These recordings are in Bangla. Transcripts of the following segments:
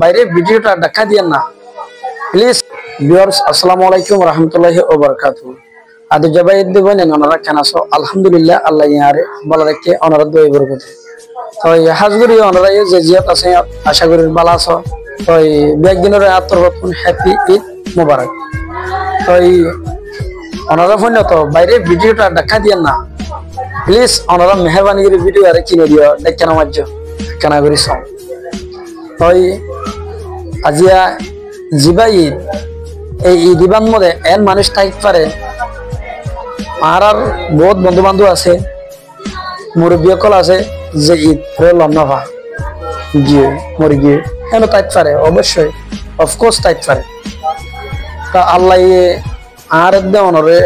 বাইরে ভিডিওটা দেখা দিয়েন না প্লিজ। ভিউয়ার্স আসসালামু আলাইকুম রহমতুল্লাহি ওয়া বারাকাতুহু। আদি জবাই দিবেন ওনারা কেন আছো? আলহামদুলিল্লাহ আল্লাহ ইয়ারে ভালো রাখে ওনারা দোয়া বরকত। তো হাজগুরি ওনারা যে জিয়াত আছে আশা করি ভালো আছো। তো ব্যাগ দিনের আত্মরতন হ্যাপি ঈদ মুবারক। তো ওনারা ফোন তো বাইরে ভিডিওটা দেখা দিয়েন না প্লিজ। ওনারা মেহরবানি করে ভিডিও আর কিনে দিও দেখেন আমার কেনা করি সব। তো আজিয়া জিবা ঈদ এই ঈদ ইবান মধ্যে এন মানুষ থাকতে পারে আর বহুত বন্ধু বান্ধব আছে মুরব্বী সকল আছে যে ঈদ লন্নভা গিয়ে মরে গিয়ে হেন থাকতে পারে অবশ্যই অফকোর্স থাকতে পারে। তা আল্লাহ আর অনরে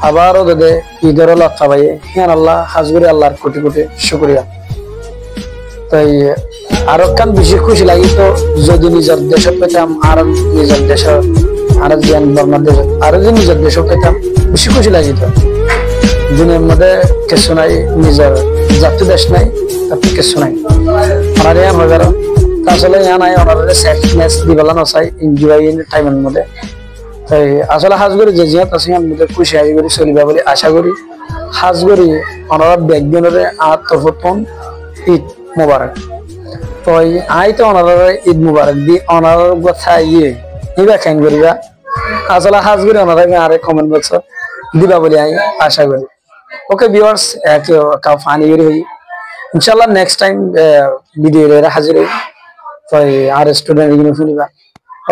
আবারও দে ঈদের লক্ষা পাই হ্যাঁ আল্লাহ হাজগুরি আল্লাহর কোটি কোটি শুক্রিয়া। তাই আরো কান বেশি খুশি লাগিত যদি নিজের দেশত পেতাম আর নিজের দেশ আর জ্ঞান বর্মার দেশ আরো যদি নিজের দেশত পেতাম বেশি খুশি লাগিত। দুনিয়ার মধ্যে কিছু নাই, নিজের জাতীয় দেশ নাই, তাতে কিছু নাই। ওনার ইয়ান হয়ে গেল আসলে ইয়া নাই ওনার স্যাডনেস দিবেলা নচাই এনজয় টাইমের মধ্যে। তাই আসলে হাজগুড়ি যে জিয়াত আছে আমি খুশি হাজি করি চলিবা বলে আশা করি। হাজগুড়ি ওনারা ব্যাগজনের আত্মপ্রথম ঈদ মুবারক। তো আই তো ওনারা ঈদ মুবারক দি ওনার কথা নিবা খাইন করিবা। আসলে হাজগুড়ি ওনারা আরে কমেন্ট বক্স দিবা বলে আমি আশা করি। ওকে ভিউয়ার্স কাউ ফানি করি হই ইনশাআল্লাহ নেক্সট টাইম ভিডিও হাজির হই। তো আর স্টুডেন্ট ইউনিফর্ম শুনিবা।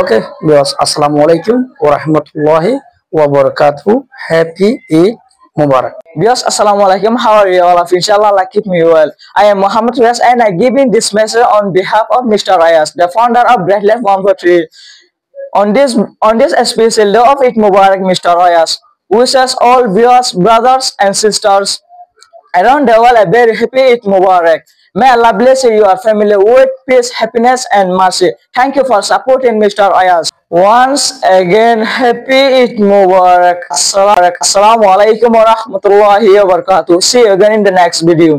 Okay, viewers, assalamu alaikum wa rahmatullahi wa barakatuh. Happy Eid Mubarak. Viewers, assalamu alaikum. How are you all? Inshallah, Allah keep me well. I am Muhammad Riaz and I give in this message on behalf of Mr. Riaz, the founder of Bright Life 143. On this special day of Eid Mubarak, Mr. Riaz wishes all viewers, brothers and sisters around the world a very happy Eid Mubarak. May Allah bless your family with peace, happiness and mercy. Thank you for supporting Mr. Ayaz. Once again, happy Eid Mubarak. Assalamu alaikum wa rahmatullahi wa barakatuh. See you again in the next video.